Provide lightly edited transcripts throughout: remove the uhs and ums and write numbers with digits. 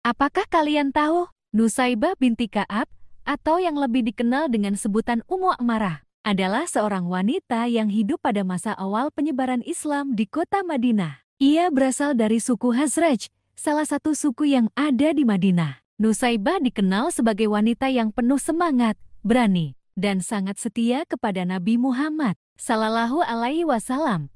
Apakah kalian tahu, Nusaibah binti Ka'ab, atau yang lebih dikenal dengan sebutan Ummu Ammarah, adalah seorang wanita yang hidup pada masa awal penyebaran Islam di kota Madinah. Ia berasal dari suku Khazraj, salah satu suku yang ada di Madinah. Nusaibah dikenal sebagai wanita yang penuh semangat, berani, dan sangat setia kepada Nabi Muhammad Sallallahu Alaihi Wasallam.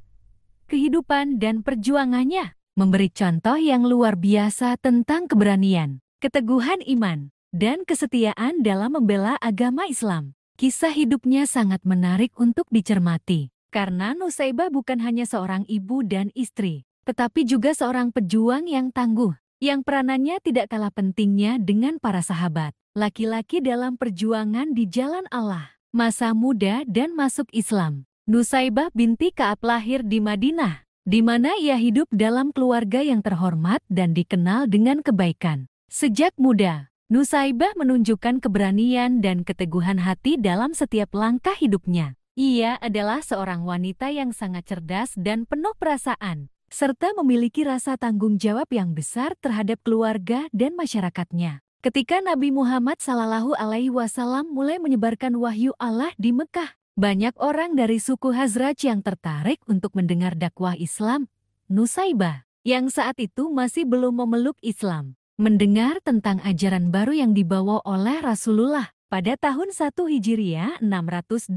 Kehidupan dan perjuangannya memberi contoh yang luar biasa tentang keberanian, keteguhan iman, dan kesetiaan dalam membela agama Islam. Kisah hidupnya sangat menarik untuk dicermati, karena Nusaibah bukan hanya seorang ibu dan istri, tetapi juga seorang pejuang yang tangguh, yang peranannya tidak kalah pentingnya dengan para sahabat, laki-laki dalam perjuangan di jalan Allah. Masa muda dan masuk Islam. Nusaibah binti Ka'ab lahir di Madinah, di mana ia hidup dalam keluarga yang terhormat dan dikenal dengan kebaikan. Sejak muda, Nusaibah menunjukkan keberanian dan keteguhan hati dalam setiap langkah hidupnya. Ia adalah seorang wanita yang sangat cerdas dan penuh perasaan, serta memiliki rasa tanggung jawab yang besar terhadap keluarga dan masyarakatnya. Ketika Nabi Muhammad Sallallahu Alaihi Wasallam mulai menyebarkan wahyu Allah di Mekah, banyak orang dari suku Khazraj yang tertarik untuk mendengar dakwah Islam. Nusaibah, yang saat itu masih belum memeluk Islam, mendengar tentang ajaran baru yang dibawa oleh Rasulullah pada tahun 1 Hijriah 622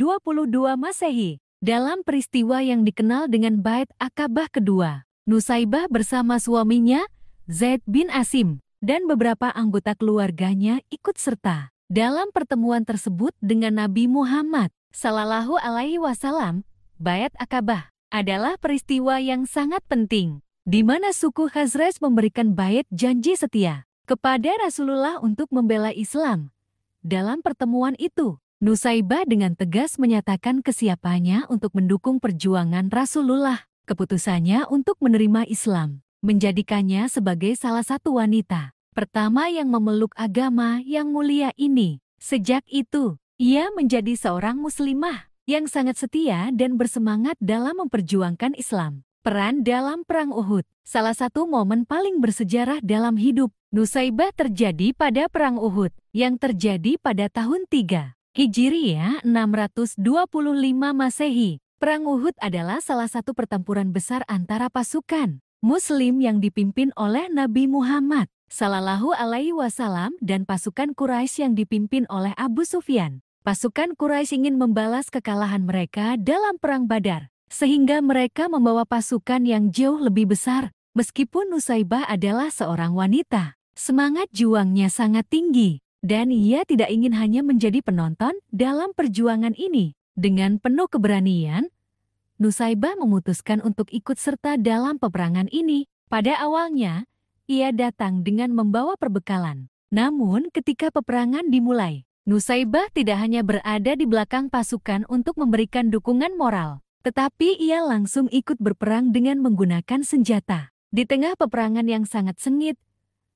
Masehi. Dalam peristiwa yang dikenal dengan Bait Aqabah kedua, Nusaibah bersama suaminya, Zaid bin Asim, dan beberapa anggota keluarganya ikut serta dalam pertemuan tersebut dengan Nabi Muhammad Sallallahu Alaihi Wasallam. Bait Aqabah adalah peristiwa yang sangat penting, di mana suku Khazraj memberikan bait janji setia kepada Rasulullah untuk membela Islam. Dalam pertemuan itu, Nusaibah dengan tegas menyatakan kesiapannya untuk mendukung perjuangan Rasulullah. Keputusannya untuk menerima Islam menjadikannya sebagai salah satu wanita pertama yang memeluk agama yang mulia ini. Sejak itu, ia menjadi seorang muslimah yang sangat setia dan bersemangat dalam memperjuangkan Islam. Peran dalam Perang Uhud, salah satu momen paling bersejarah dalam hidup Nusaibah terjadi pada Perang Uhud yang terjadi pada tahun 3 Hijriah 625 Masehi. Perang Uhud adalah salah satu pertempuran besar antara pasukan Muslim yang dipimpin oleh Nabi Muhammad Sallallahu Alaihi Wasallam dan pasukan Quraisy yang dipimpin oleh Abu Sufyan. Pasukan Quraisy ingin membalas kekalahan mereka dalam Perang Badar, sehingga mereka membawa pasukan yang jauh lebih besar. Meskipun Nusaibah adalah seorang wanita, semangat juangnya sangat tinggi, dan ia tidak ingin hanya menjadi penonton dalam perjuangan ini. Dengan penuh keberanian, Nusaibah memutuskan untuk ikut serta dalam peperangan ini. Pada awalnya, ia datang dengan membawa perbekalan. Namun ketika peperangan dimulai, Nusaibah tidak hanya berada di belakang pasukan untuk memberikan dukungan moral, tetapi ia langsung ikut berperang dengan menggunakan senjata. Di tengah peperangan yang sangat sengit,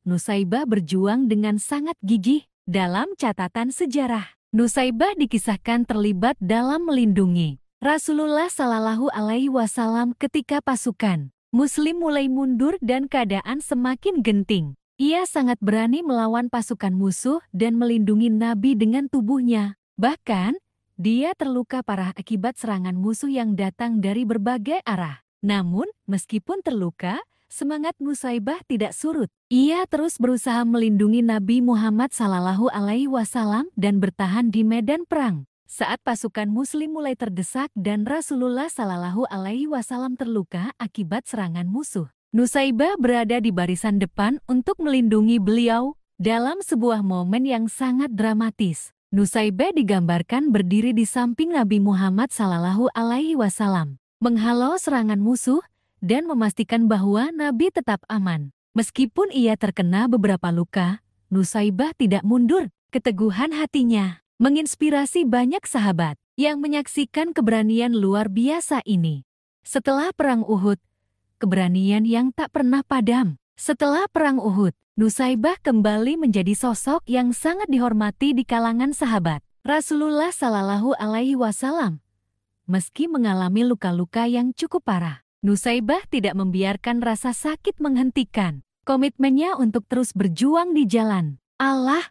Nusaibah berjuang dengan sangat gigih. Dalam catatan sejarah, Nusaibah dikisahkan terlibat dalam melindungi Rasulullah Sallallahu Alaihi Wasallam ketika pasukan Muslim mulai mundur dan keadaan semakin genting. Ia sangat berani melawan pasukan musuh dan melindungi Nabi dengan tubuhnya. Bahkan, dia terluka parah akibat serangan musuh yang datang dari berbagai arah. Namun, meskipun terluka, semangat Nusaibah tidak surut. Ia terus berusaha melindungi Nabi Muhammad Sallallahu Alaihi Wasallam dan bertahan di medan perang. Saat pasukan Muslim mulai terdesak dan Rasulullah Sallallahu Alaihi Wasallam terluka akibat serangan musuh, Nusaibah berada di barisan depan untuk melindungi beliau. Dalam sebuah momen yang sangat dramatis, Nusaibah digambarkan berdiri di samping Nabi Muhammad Sallallahu Alaihi Wasallam, menghalau serangan musuh dan memastikan bahwa Nabi tetap aman. Meskipun ia terkena beberapa luka, Nusaibah tidak mundur. Keteguhan hatinya menginspirasi banyak sahabat yang menyaksikan keberanian luar biasa ini. Setelah Perang Uhud, keberanian yang tak pernah padam. Setelah Perang Uhud, Nusaibah kembali menjadi sosok yang sangat dihormati di kalangan sahabat Rasulullah Sallallahu Alaihi Wasallam. Meski mengalami luka-luka yang cukup parah, Nusaibah tidak membiarkan rasa sakit menghentikan. komitmennya untuk terus berjuang di jalan Allah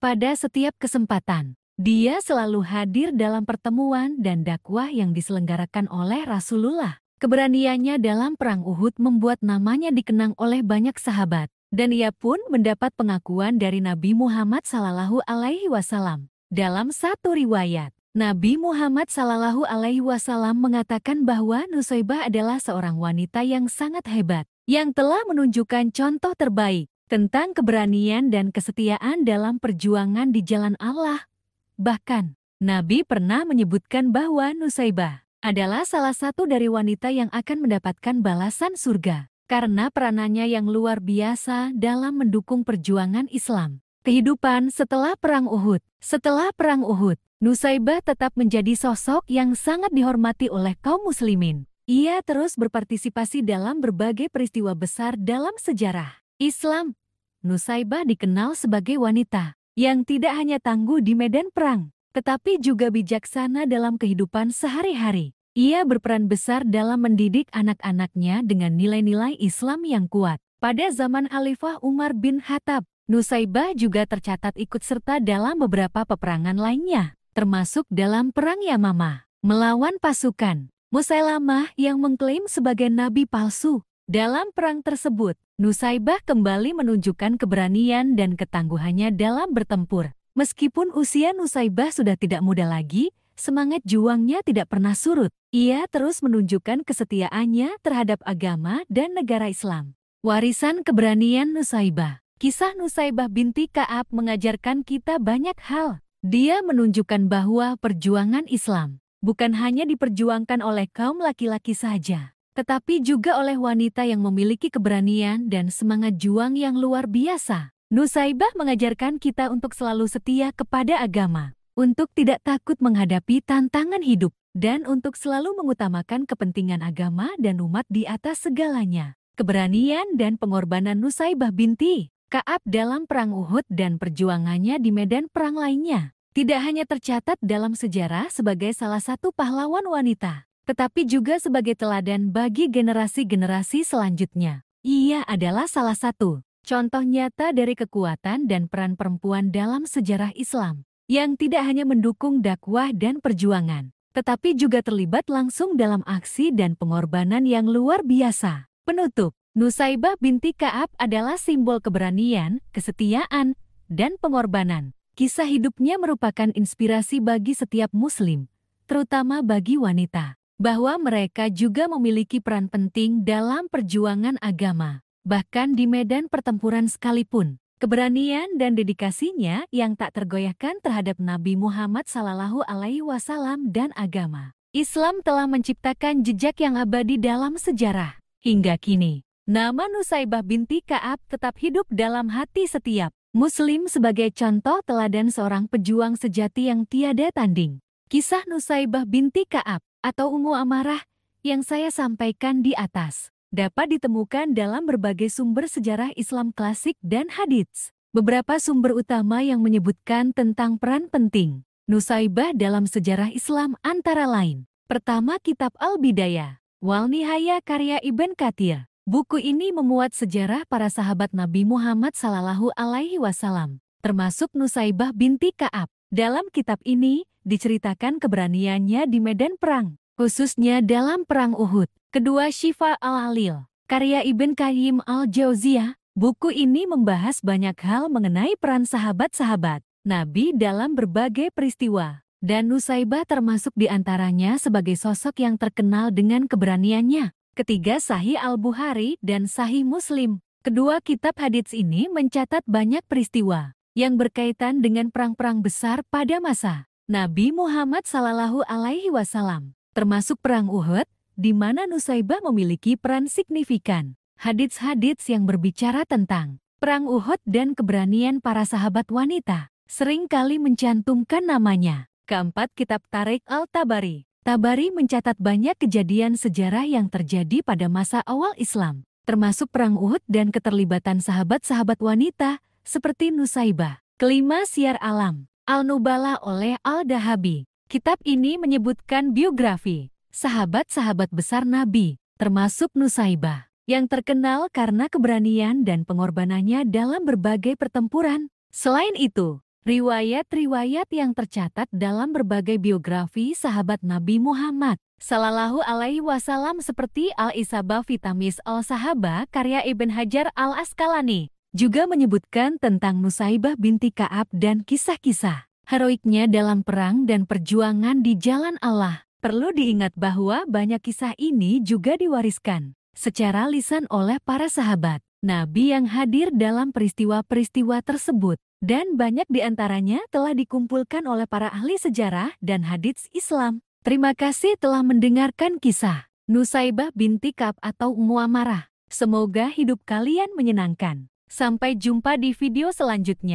pada setiap kesempatan. Dia selalu hadir dalam pertemuan dan dakwah yang diselenggarakan oleh Rasulullah. Keberaniannya dalam Perang Uhud membuat namanya dikenang oleh banyak sahabat, dan ia pun mendapat pengakuan dari Nabi Muhammad SAW. Dalam satu riwayat, Nabi Muhammad SAW mengatakan bahwa Nusaybah adalah seorang wanita yang sangat hebat, yang telah menunjukkan contoh terbaik tentang keberanian dan kesetiaan dalam perjuangan di jalan Allah. Bahkan, Nabi pernah menyebutkan bahwa Nusaybah adalah salah satu dari wanita yang akan mendapatkan balasan surga karena peranannya yang luar biasa dalam mendukung perjuangan Islam. Kehidupan setelah Perang Uhud. Setelah Perang Uhud, Nusaybah tetap menjadi sosok yang sangat dihormati oleh kaum muslimin. Ia terus berpartisipasi dalam berbagai peristiwa besar dalam sejarah Islam. Nusaybah dikenal sebagai wanita yang tidak hanya tangguh di medan perang, tetapi juga bijaksana dalam kehidupan sehari-hari. Ia berperan besar dalam mendidik anak-anaknya dengan nilai-nilai Islam yang kuat. Pada zaman Khalifah Umar bin Khattab, Nusaybah juga tercatat ikut serta dalam beberapa peperangan lainnya, termasuk dalam Perang Yamamah, melawan pasukan Musailamah yang mengklaim sebagai nabi palsu. Dalam perang tersebut, Nusaybah kembali menunjukkan keberanian dan ketangguhannya dalam bertempur. Meskipun usia Nusaybah sudah tidak muda lagi, semangat juangnya tidak pernah surut. Ia terus menunjukkan kesetiaannya terhadap agama dan negara Islam. Warisan keberanian Nusaybah. Kisah Nusaybah binti Ka'ab mengajarkan kita banyak hal. Dia menunjukkan bahwa perjuangan Islam bukan hanya diperjuangkan oleh kaum laki-laki saja, tetapi juga oleh wanita yang memiliki keberanian dan semangat juang yang luar biasa. Nusaybah mengajarkan kita untuk selalu setia kepada agama, untuk tidak takut menghadapi tantangan hidup, dan untuk selalu mengutamakan kepentingan agama dan umat di atas segalanya. Keberanian dan pengorbanan Nusaybah binti Ka'ab dalam Perang Uhud dan perjuangannya di medan perang lainnya tidak hanya tercatat dalam sejarah sebagai salah satu pahlawan wanita, tetapi juga sebagai teladan bagi generasi-generasi selanjutnya. Ia adalah salah satu contoh nyata dari kekuatan dan peran perempuan dalam sejarah Islam, yang tidak hanya mendukung dakwah dan perjuangan, tetapi juga terlibat langsung dalam aksi dan pengorbanan yang luar biasa. Penutup, Nusaybah binti Ka'ab adalah simbol keberanian, kesetiaan, dan pengorbanan. Kisah hidupnya merupakan inspirasi bagi setiap muslim, terutama bagi wanita, bahwa mereka juga memiliki peran penting dalam perjuangan agama. Bahkan di medan pertempuran sekalipun, keberanian dan dedikasinya yang tak tergoyahkan terhadap Nabi Muhammad SAW dan agama Islam telah menciptakan jejak yang abadi dalam sejarah. Hingga kini, nama Nusaybah binti Ka'ab tetap hidup dalam hati setiap Muslim sebagai contoh teladan seorang pejuang sejati yang tiada tanding. Kisah Nusaybah binti Ka'ab atau Ummu Amarah yang saya sampaikan di atas dapat ditemukan dalam berbagai sumber sejarah Islam klasik dan hadits. Beberapa sumber utama yang menyebutkan tentang peran penting Nusaybah dalam sejarah Islam antara lain. Pertama, Kitab Al-Bidayah wal Nihayah karya Ibn Katsir. Buku ini memuat sejarah para sahabat Nabi Muhammad SAW, termasuk Nusaybah binti Ka'ab. Dalam kitab ini, diceritakan keberaniannya di medan perang, khususnya dalam Perang Uhud. Kedua, Syifa al-Alil, karya Ibn Qayyim al-Jauziyah. Buku ini membahas banyak hal mengenai peran sahabat-sahabat Nabi dalam berbagai peristiwa, dan Nusaybah termasuk di antaranya sebagai sosok yang terkenal dengan keberaniannya. Ketiga, Sahih Al-Bukhari dan Sahih Muslim. Kedua kitab hadits ini mencatat banyak peristiwa yang berkaitan dengan perang-perang besar pada masa Nabi Muhammad SAW, termasuk Perang Uhud, di mana Nusaybah memiliki peran signifikan. Hadits-hadits yang berbicara tentang Perang Uhud dan keberanian para sahabat wanita seringkali mencantumkan namanya. Keempat, Kitab Tarikh Al-Tabari. Tabari mencatat banyak kejadian sejarah yang terjadi pada masa awal Islam, termasuk Perang Uhud dan keterlibatan sahabat-sahabat wanita seperti Nusaybah. Kelima, Syiar Alam Al-Nubala oleh Al-Dahabi. Kitab ini menyebutkan biografi sahabat-sahabat besar Nabi, termasuk Nusaybah. yang terkenal karena keberanian dan pengorbanannya dalam berbagai pertempuran. Selain itu, riwayat-riwayat yang tercatat dalam berbagai biografi sahabat Nabi Muhammad Sallallahu Alaihi Wasallam seperti Al-Isabah fi Tamyiz al-Sahaba karya Ibn Hajar al-Asqalani juga menyebutkan tentang Nusaibah binti Ka'ab dan kisah-kisah heroiknya dalam perang dan perjuangan di jalan Allah. Perlu diingat bahwa banyak kisah ini juga diwariskan secara lisan oleh para sahabat Nabi yang hadir dalam peristiwa-peristiwa tersebut. Dan banyak di antaranya telah dikumpulkan oleh para ahli sejarah dan hadits Islam. Terima kasih telah mendengarkan kisah Nusaibah binti Ka'ab atau Ummu Amarah. Semoga hidup kalian menyenangkan. Sampai jumpa di video selanjutnya.